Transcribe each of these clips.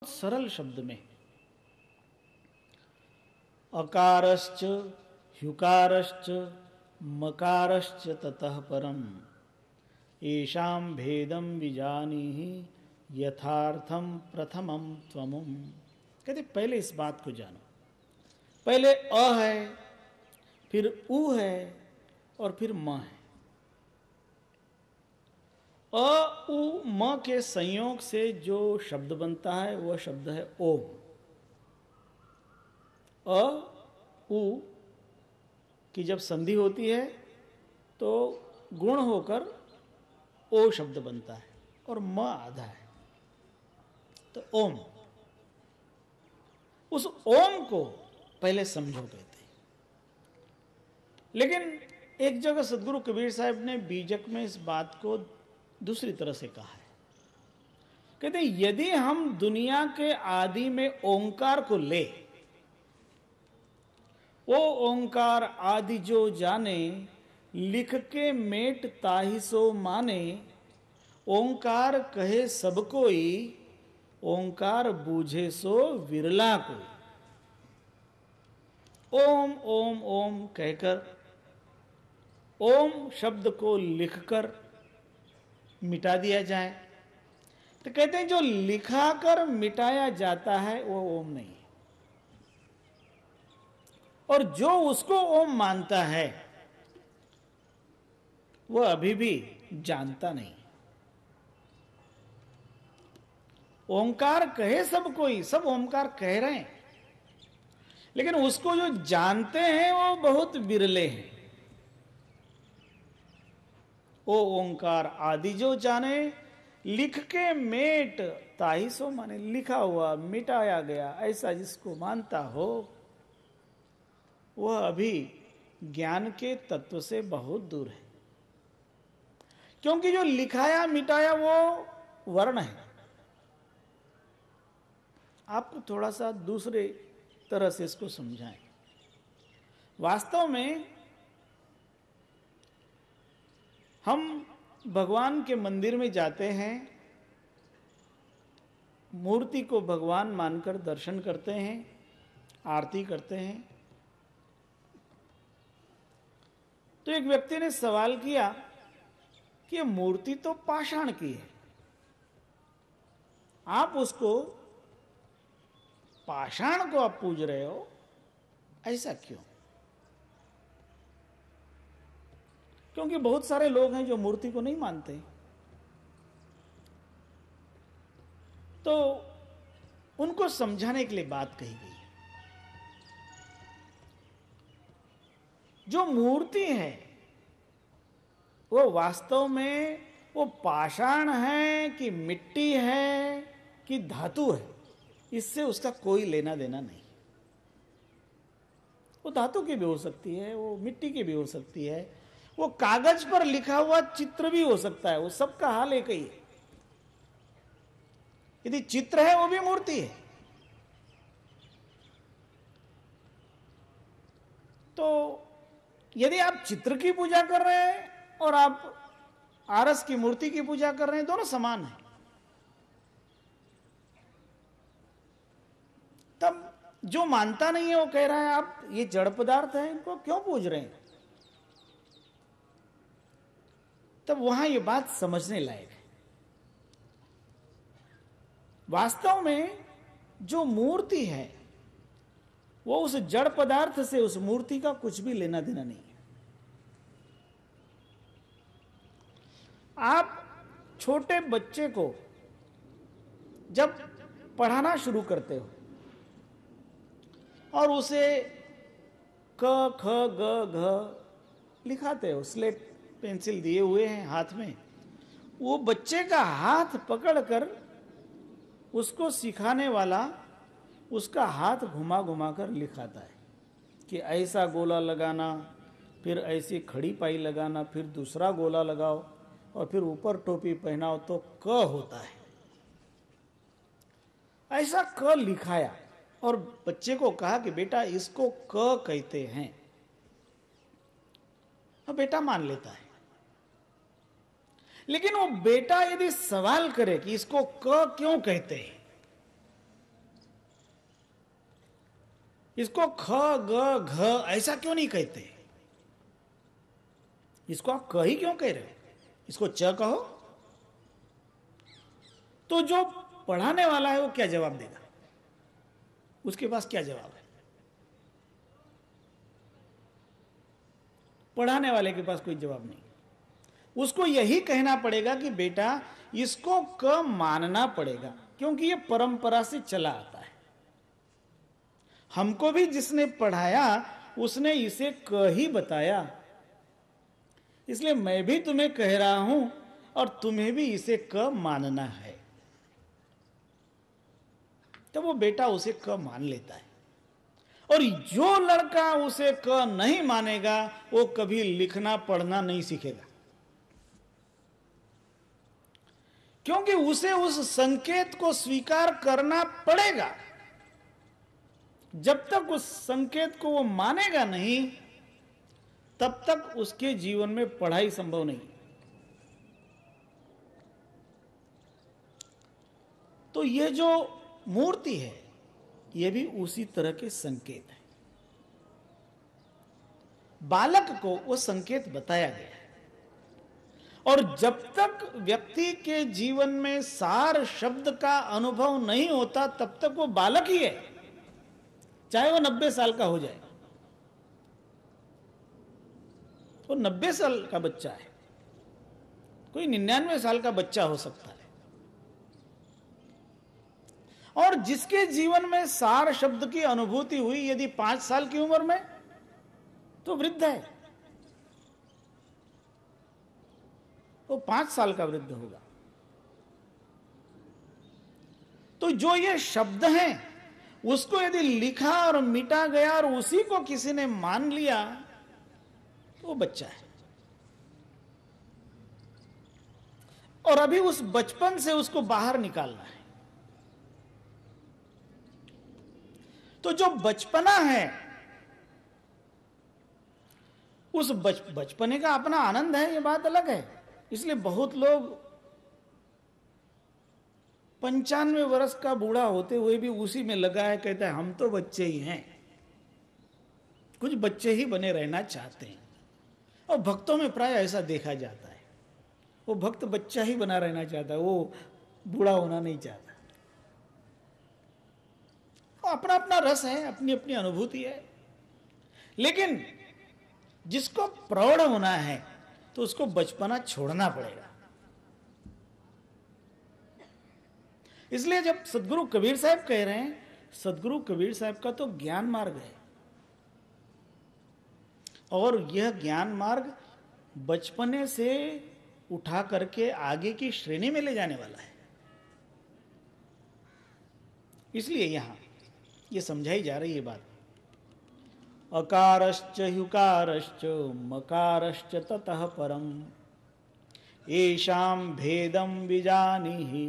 सरल शब्द में अकारश्च ह्युकारश्च मकारश्च ततः परम येषां भेदम विजानीहि यथार्थम प्रथमम त्वमुम। कहते पहले इस बात को जानो। पहले अ है, फिर उ है और फिर म है। अ उ म के संयोग से जो शब्द बनता है वह शब्द है ओम। अ उ की जब संधि होती है तो गुण होकर ओ शब्द बनता है और म आधा है तो ओम। उस ओम को पहले समझो कहते हैं। लेकिन एक जगह सदगुरु कबीर साहब ने बीजक में इस बात को दूसरी तरह से कहा है। कहते हैं यदि हम दुनिया के आदि में ओंकार को ले, ओ ओंकार आदि जो जाने, लिख के मेट ताहि सो माने, ओंकार कहे सब कोई, ओंकार बूझे सो विरला कोई। ओम ओम ओम कहकर, ओम शब्द को लिखकर मिटा दिया जाए तो कहते हैं जो लिखा कर मिटाया जाता है वो ओम नहीं है, और जो उसको ओम मानता है वह अभी भी जानता नहीं। ओंकार कहे सब कोई, सब ओंकार कह रहे हैं, लेकिन उसको जो जानते हैं वो बहुत बिरले हैं। ओ ओंकार आदि जो जाने, लिख के मेट ताहि सो माने, लिखा हुआ मिटाया गया ऐसा जिसको मानता हो वह अभी ज्ञान के तत्व से बहुत दूर है। क्योंकि जो लिखाया मिटाया वो वर्ण है। आपको थोड़ा सा दूसरे तरह से इसको समझाएं। वास्तव में हम भगवान के मंदिर में जाते हैं, मूर्ति को भगवान मानकर दर्शन करते हैं, आरती करते हैं। तो एक व्यक्ति ने सवाल किया कि ये मूर्ति तो पाषाण की है, आप उसको पाषाण को आप पूज रहे हो, ऐसा क्यों? क्योंकि बहुत सारे लोग हैं जो मूर्ति को नहीं मानते। तो उनको समझाने के लिए बात कही गई। जो मूर्ति है वो वास्तव में वो पाषाण है कि मिट्टी है कि धातु है, इससे उसका कोई लेना देना नहीं। वो धातु की भी हो सकती है, वो मिट्टी की भी हो सकती है, वो कागज पर लिखा हुआ चित्र भी हो सकता है, वो सबका हाल एक ही है। यदि चित्र है वो भी मूर्ति है। तो यदि आप चित्र की पूजा कर रहे हैं और आप आरस की मूर्ति की पूजा कर रहे हैं, दोनों समान है। तब जो मानता नहीं है वो कह रहा है आप ये जड़ पदार्थ है, इनको क्यों पूज रहे हैं? तब वहां ये बात समझने लायक है। वास्तव में जो मूर्ति है वो उस जड़ पदार्थ से, उस मूर्ति का कुछ भी लेना देना नहीं है। आप छोटे बच्चे को जब पढ़ाना शुरू करते हो और उसे क ख ग घ लिखाते हो, स्लेट पेंसिल दिए हुए हैं हाथ में, वो बच्चे का हाथ पकड़कर उसको सिखाने वाला उसका हाथ घुमा घुमा कर लिखाता है कि ऐसा गोला लगाना, फिर ऐसी खड़ी पाई लगाना, फिर दूसरा गोला लगाओ और फिर ऊपर टोपी पहनाओ तो क होता है। ऐसा क लिखाया और बच्चे को कहा कि बेटा इसको क कहते हैं। अब बेटा मान लेता है। लेकिन वो बेटा यदि सवाल करे कि इसको क क्यों कहते हैं, इसको ख ग घ ऐसा क्यों नहीं कहते? इसको आप क ही क्यों कह रहे हो? इसको च कहो। तो जो पढ़ाने वाला है वो क्या जवाब देगा? उसके पास क्या जवाब है? पढ़ाने वाले के पास कोई जवाब नहीं। उसको यही कहना पड़ेगा कि बेटा इसको क मानना पड़ेगा, क्योंकि ये परंपरा से चला आता है। हमको भी जिसने पढ़ाया उसने इसे क ही बताया, इसलिए मैं भी तुम्हें कह रहा हूं और तुम्हें भी इसे क मानना है। तो वो बेटा उसे क मान लेता है, और जो लड़का उसे क नहीं मानेगा वो कभी लिखना पढ़ना नहीं सीखेगा, क्योंकि उसे उस संकेत को स्वीकार करना पड़ेगा। जब तक उस संकेत को वो मानेगा नहीं, तब तक उसके जीवन में पढ़ाई संभव नहीं। तो ये जो मूर्ति है ये भी उसी तरह के संकेत है। बालक को वो संकेत बताया गया है, और जब तक व्यक्ति के जीवन में सार शब्द का अनुभव नहीं होता तब तक वो बालक ही है, चाहे वो 90 साल का हो जाए। वो 90 साल का बच्चा है, कोई 99 साल का बच्चा हो सकता है। और जिसके जीवन में सार शब्द की अनुभूति हुई यदि 5 साल की उम्र में, तो वृद्ध है, वो 5 साल का वृद्ध होगा। तो जो ये शब्द हैं उसको यदि लिखा और मिटा गया और उसी को किसी ने मान लिया तो वो बच्चा है। और अभी उस बचपन से उसको बाहर निकालना है। तो जो बचपना है उस बचपने का अपना आनंद है, ये बात अलग है। इसलिए बहुत लोग 95 वर्ष का बूढ़ा होते हुए भी उसी में लगा है, कहता है हम तो बच्चे ही हैं। कुछ बच्चे ही बने रहना चाहते हैं, और भक्तों में प्राय ऐसा देखा जाता है। वो भक्त बच्चा ही बना रहना चाहता है, वो बूढ़ा होना नहीं चाहता। अपना अपना रस है, अपनी अपनी अनुभूति है। लेकिन जिसको प्रौढ़ होना है तो उसको बचपना छोड़ना पड़ेगा। इसलिए जब सदगुरु कबीर साहब कह रहे हैं, सदगुरु कबीर साहब का तो ज्ञान मार्ग है, और यह ज्ञान मार्ग बचपने से उठा करके आगे की श्रेणी में ले जाने वाला है। इसलिए यहां ये समझाई जा रही है बात। अकारश्च ह्युकारश्च मकारश्च ततः परम येषां भेदं विजानीहि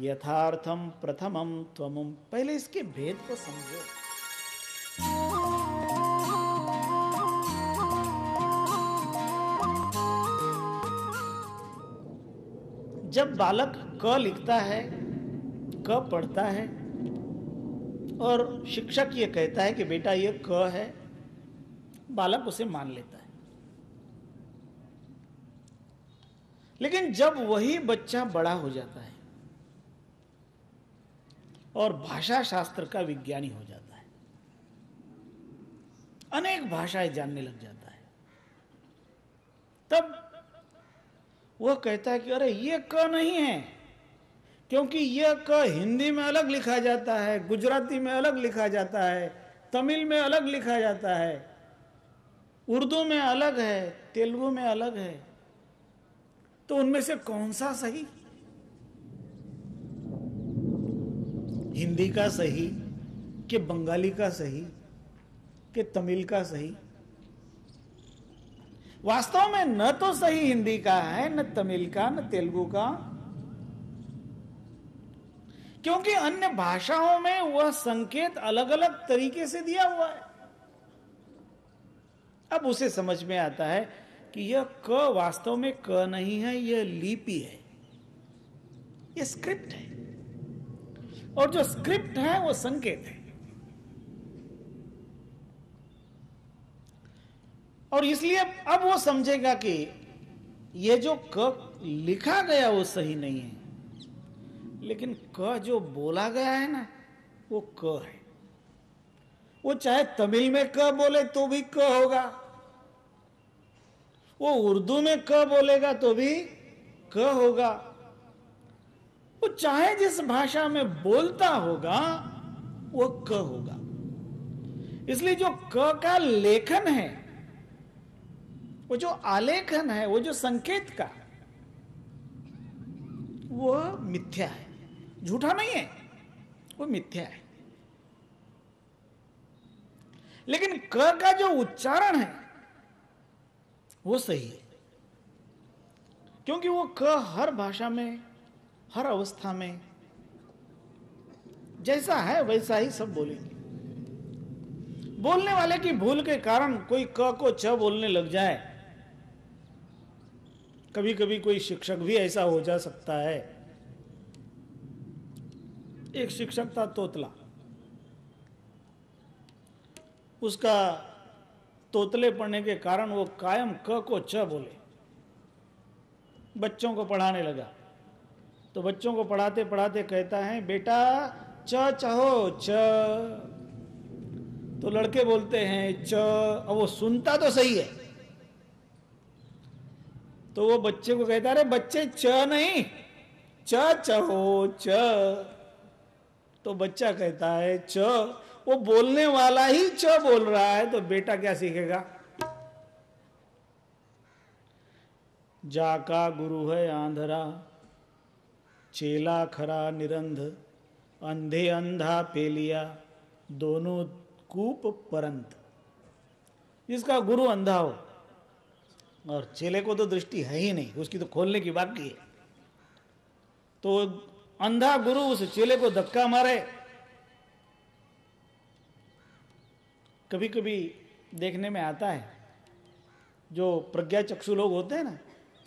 यथार्थम प्रथमम त्वमुम। पहले इसके भेद को समझो। जब बालक क लिखता है, क पढ़ता है, और शिक्षक ये कहता है कि बेटा ये क है, बालक उसे मान लेता है। लेकिन जब वही बच्चा बड़ा हो जाता है और भाषा शास्त्र का विज्ञानी हो जाता है, अनेक भाषाएं जानने लग जाता है, तब वह कहता है कि अरे ये क नहीं है, क्योंकि यह क हिंदी में अलग लिखा जाता है, गुजराती में अलग लिखा जाता है, तमिल में अलग लिखा जाता है, उर्दू में अलग है, तेलुगु में अलग है। तो उनमें से कौन सा सही? हिंदी का सही कि बंगाली का सही कि तमिल का सही? वास्तव में न तो सही हिंदी का है, न तमिल का, न तेलुगु का, क्योंकि अन्य भाषाओं में वह संकेत अलग अलग तरीके से दिया हुआ है। अब उसे समझ में आता है कि यह क वास्तव में क नहीं है, यह लिपि है, यह स्क्रिप्ट है, और जो स्क्रिप्ट है वो संकेत है। और इसलिए अब वो समझेगा कि ये जो क लिखा गया वो सही नहीं है, लेकिन क जो बोला गया है ना वो क है। वो चाहे तमिल में क बोले तो भी क होगा, वो उर्दू में क बोलेगा तो भी क होगा, वो चाहे जिस भाषा में बोलता होगा वो क होगा। इसलिए जो क का लेखन है, वो जो आलेखन है, वो जो संकेत का, वो मिथ्या है, झूठा नहीं है, वो मिथ्या है। लेकिन क का जो उच्चारण है वो सही है, क्योंकि वो क हर भाषा में, हर अवस्था में जैसा है वैसा ही सब बोलेंगे। बोलने वाले की भूल के कारण कोई क को च बोलने लग जाए, कभी कभी कोई शिक्षक भी ऐसा हो जा सकता है। एक शिक्षक था तोतला, उसका तोतले पढ़ने के कारण वो कायम क को च बोले। बच्चों को पढ़ाने लगा तो बच्चों को पढ़ाते पढ़ाते कहता है, बेटा च चहो च। तो लड़के बोलते हैं च, और वो सुनता तो सही है। तो वो बच्चे को कहता है, अरे बच्चे च नहीं, च चहो च। तो बच्चा कहता है च, वो बोलने वाला ही च बोल रहा है, तो बेटा क्या सीखेगा? जाका गुरु है आंधरा, चेला खरा निरंध, अंधे अंधा पेलिया, दोनों कूप परंत। जिसका गुरु अंधा हो और चेले को तो दृष्टि है ही नहीं, उसकी तो खोलने की बाकी है, तो अंधा गुरु उस चेले को धक्का मारे। कभी कभी देखने में आता है, जो प्रज्ञा चक्षु लोग होते हैं ना,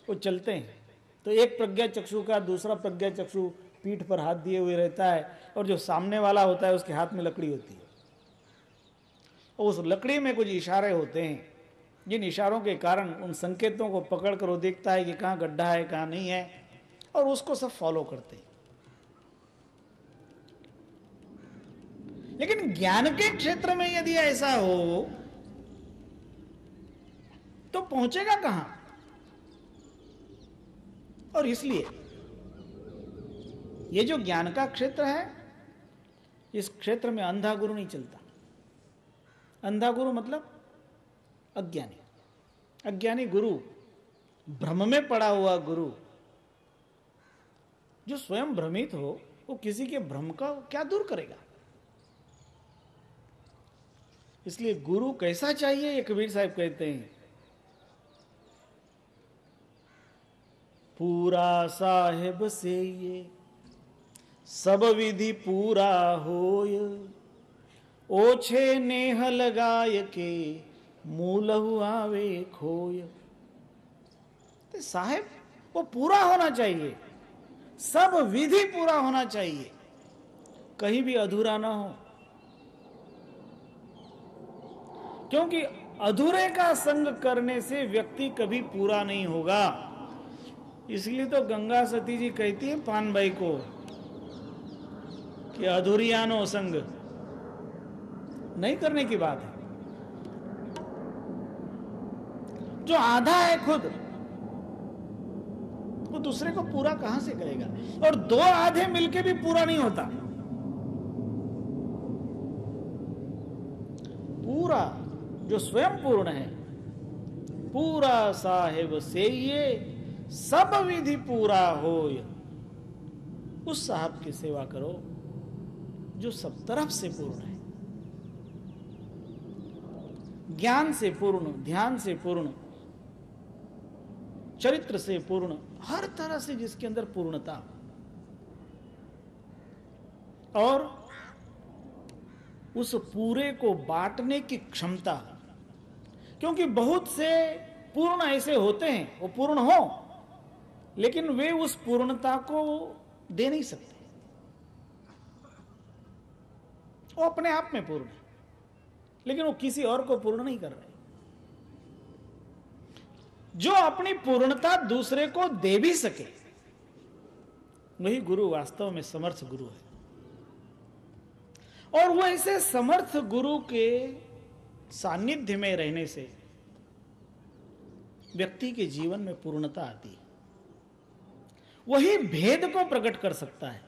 वो चलते हैं तो एक प्रज्ञा चक्षु का दूसरा प्रज्ञा चक्षु पीठ पर हाथ दिए हुए रहता है, और जो सामने वाला होता है उसके हाथ में लकड़ी होती है, और उस लकड़ी में कुछ इशारे होते हैं, जिन इशारों के कारण उन संकेतों को पकड़ कर वो देखता है कि कहाँ गड्ढा है कहाँ नहीं है, और उसको सब फॉलो करते हैं। लेकिन ज्ञान के क्षेत्र में यदि ऐसा हो तो पहुंचेगा कहां? और इसलिए ये जो ज्ञान का क्षेत्र है, इस क्षेत्र में अंधा गुरु नहीं चलता। अंधा गुरु मतलब अज्ञानी। अज्ञानी गुरु, भ्रम में पड़ा हुआ गुरु, जो स्वयं भ्रमित हो, वो किसी के भ्रम का क्या दूर करेगा? इसलिए गुरु कैसा चाहिए, ये कबीर साहब कहते हैं, पूरा साहेब से ये सब विधि पूरा होय, ओछे नेह लगाय के मूलहु आवे खोय। तो साहेब वो पूरा होना चाहिए, सब विधि पूरा होना चाहिए, कहीं भी अधूरा ना हो, क्योंकि अधूरे का संग करने से व्यक्ति कभी पूरा नहीं होगा। इसलिए तो गंगा सती जी कहती है पान भाई को कि अधूरियानो संग नहीं करने की बात है। जो आधा है खुद, वो दूसरे को पूरा कहां से करेगा? और दो आधे मिलके भी पूरा नहीं होता। पूरा जो स्वयं पूर्ण है, पूरा साहेब से ये सब विधि पूरा होय, उस साहब की सेवा करो जो सब तरफ से पूर्ण है, ज्ञान से पूर्ण, ध्यान से पूर्ण, चरित्र से पूर्ण, हर तरह से जिसके अंदर पूर्णता, और उस पूरे को बांटने की क्षमता। क्योंकि बहुत से पूर्ण ऐसे होते हैं, वो पूर्ण हो लेकिन वे उस पूर्णता को दे नहीं सकते, वो अपने आप में पूर्ण है लेकिन वो किसी और को पूर्ण नहीं कर रहे। जो अपनी पूर्णता दूसरे को दे भी सके, वही गुरु वास्तव में समर्थ गुरु है। और वो ऐसे समर्थ गुरु के सानिध्य में रहने से व्यक्ति के जीवन में पूर्णता आती है। वही भेद को प्रकट कर सकता है।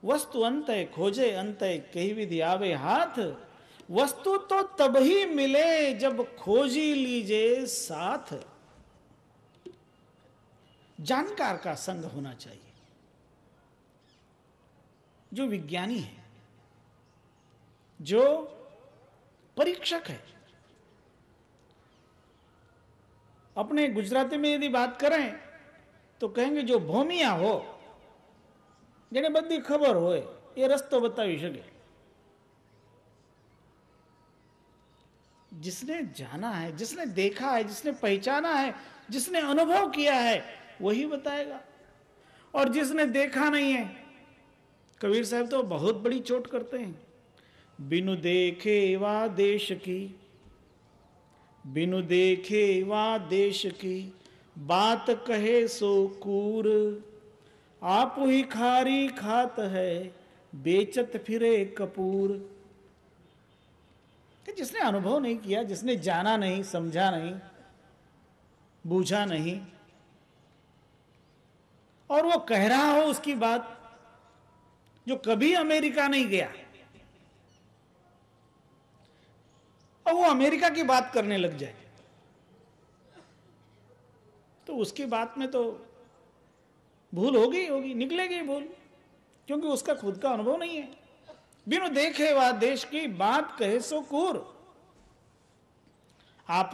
वस्तु अंत खोजे अंत कही विधि आवे हाथ, वस्तु तो तब ही मिले जब खोजी लीजिए साथ। जानकार का संग होना चाहिए, जो विज्ञानी है, जो परीक्षक है। अपने गुजराती में यदि बात करें तो कहेंगे जो भोमिया हो, जेने बड़ी खबर हो, ये रस्तो बतावी सके। जिसने जाना है, जिसने देखा है, जिसने पहचाना है, जिसने अनुभव किया है, वही बताएगा। और जिसने देखा नहीं है, कबीर साहब तो बहुत बड़ी चोट करते हैं। बिनु देखे वा देश की, बिनु देखे वा देश की, बात कहे सो कूर। आप ही खारी खात है, बेचत फिरे कपूर। कि जिसने अनुभव नहीं किया, जिसने जाना नहीं, समझा नहीं, बूझा नहीं, और वो कह रहा हो उसकी बात, जो कभी अमेरिका नहीं गया और वो अमेरिका की बात करने लग जाए, तो उसकी बात में तो भूल होगी, निकलेगी भूल, क्योंकि उसका खुद का अनुभव नहीं है। बिनु देखे वा देश की, बात कहे सो कूर। आप